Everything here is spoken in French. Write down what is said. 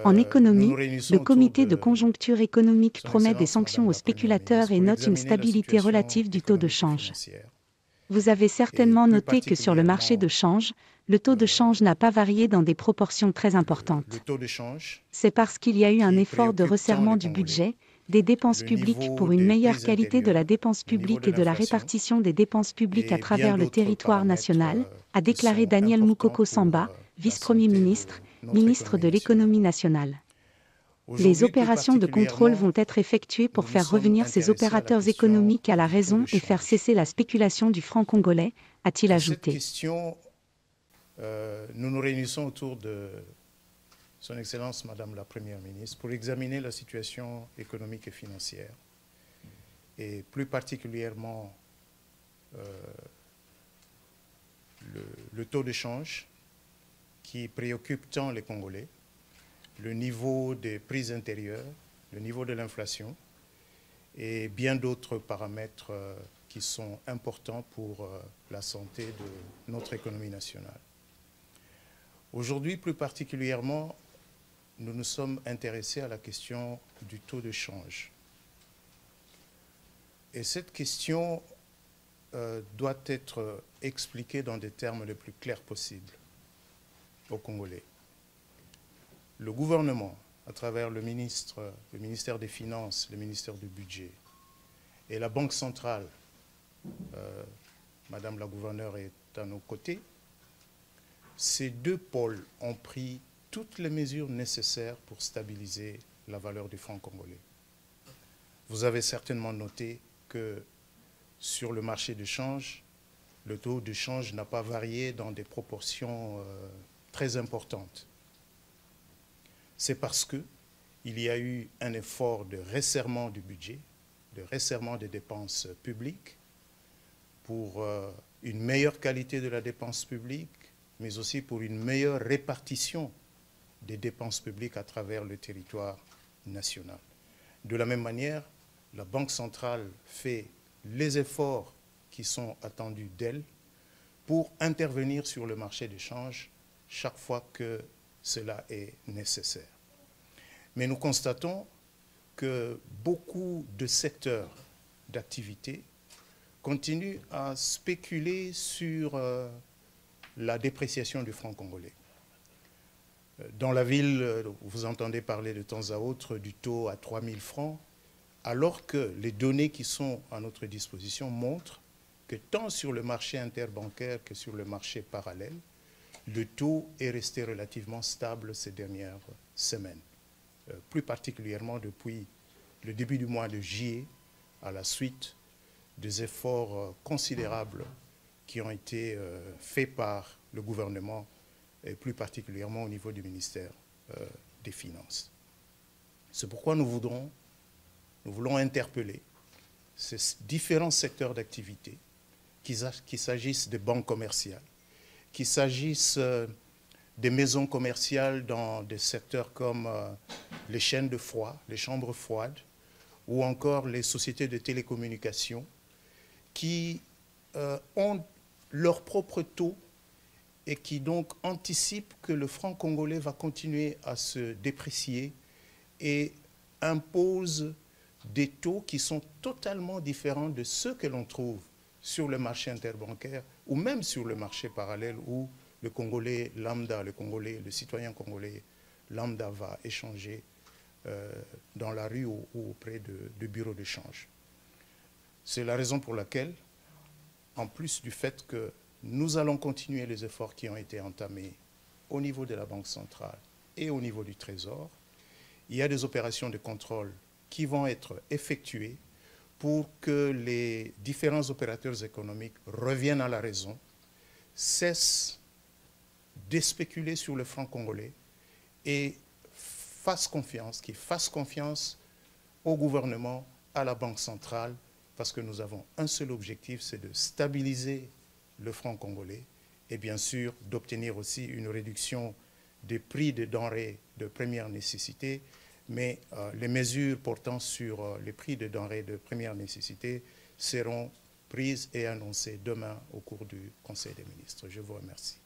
En Nous économie, nous le réunissons autour comité de de conjoncture économique Son promet des Excellence sanctions Madame aux la Première spéculateurs ministre et pour note une examiner la stabilité situation relative du taux de économique et change. financière, Vous avez et certainement plus noté que sur le marché de particulièrement change, le taux de change n'a pas varié dans des proportions très le importantes. taux de change C'est parce qu'il y a eu un qui effort de préoccupe tant resserrement les du Congolais, budget, des dépenses le publiques niveau pour une des meilleure prix qualité de la intérieurs, dépense le niveau publique de et de la l'inflation répartition des dépenses publiques à et bien travers le d'autres territoire paramètres national, a qui déclaré sont Daniel importants Mukoko pour Samba, la vice-premier santé de ministre, notre ministre économie de nationale. l'économie nationale. Les Aujourd'hui, plus opérations de contrôle particulièrement, vont être effectuées pour nous nous faire sommes revenir ces intéressés à la opérateurs question économiques à la du taux de raison et faire change. cesser la spéculation du franc congolais, a-t-il Et cette ajouté. question, nous nous réunissons autour de Son Excellence Madame la Première ministre pour examiner la situation économique et financière, et plus particulièrement le taux de change qui préoccupe tant les Congolais, le niveau des prix intérieurs, le niveau de l'inflation et bien d'autres paramètres qui sont importants pour la santé de notre économie nationale. Aujourd'hui, plus particulièrement, nous nous sommes intéressés à la question du taux de change. Et cette question doit être expliquée dans des termes les plus clairs possibles aux Congolais. Le gouvernement, à travers le ministère des Finances, le ministère du Budget, et la Banque centrale, Madame la gouverneure est à nos côtés, ces deux pôles ont pris toutes les mesures nécessaires pour stabiliser la valeur du franc congolais. Vous avez certainement noté que sur le marché de change, le taux de change n'a pas varié dans des proportions très importantes. C'est parce qu'il y a eu un effort de resserrement du budget, de resserrement des dépenses publiques pour une meilleure qualité de la dépense publique, mais aussi pour une meilleure répartition des dépenses publiques à travers le territoire national. De la même manière, la Banque centrale fait les efforts qui sont attendus d'elle pour intervenir sur le marché des changes chaque fois que cela est nécessaire. Mais nous constatons que beaucoup de secteurs d'activité continuent à spéculer sur la dépréciation du franc congolais. Dans la ville, vous entendez parler de temps à autre du taux à 3 000 francs, alors que les données qui sont à notre disposition montrent que tant sur le marché interbancaire que sur le marché parallèle, le taux est resté relativement stable ces dernières semaines, plus particulièrement depuis le début du mois de juillet, à la suite des efforts considérables qui ont été faits par le gouvernement, et plus particulièrement au niveau du ministère des Finances. C'est pourquoi nous voulons interpeller ces différents secteurs d'activité, qu'il s'agisse des banques commerciales, qu'il s'agisse des maisons commerciales dans des secteurs comme les chaînes de froid, les chambres froides, ou encore les sociétés de télécommunications, qui ont leur propre taux et qui donc anticipent que le franc congolais va continuer à se déprécier et imposent des taux qui sont totalement différents de ceux que l'on trouve sur le marché interbancaire ou même sur le marché parallèle où le Congolais lambda, le citoyen congolais lambda va échanger dans la rue ou auprès de bureaux d'échange. C'est la raison pour laquelle, en plus du fait que nous allons continuer les efforts qui ont été entamés au niveau de la Banque centrale et au niveau du Trésor, il y a des opérations de contrôle qui vont être effectuées pour que les différents opérateurs économiques reviennent à la raison, cessent de spéculer sur le franc congolais et qu'ils fassent confiance au gouvernement, à la Banque centrale, parce que nous avons un seul objectif, c'est de stabiliser le franc congolais et bien sûr d'obtenir aussi une réduction des prix des denrées de première nécessité, mais les mesures portant sur les prix des denrées de première nécessité seront prises et annoncées demain au cours du Conseil des ministres. Je vous remercie.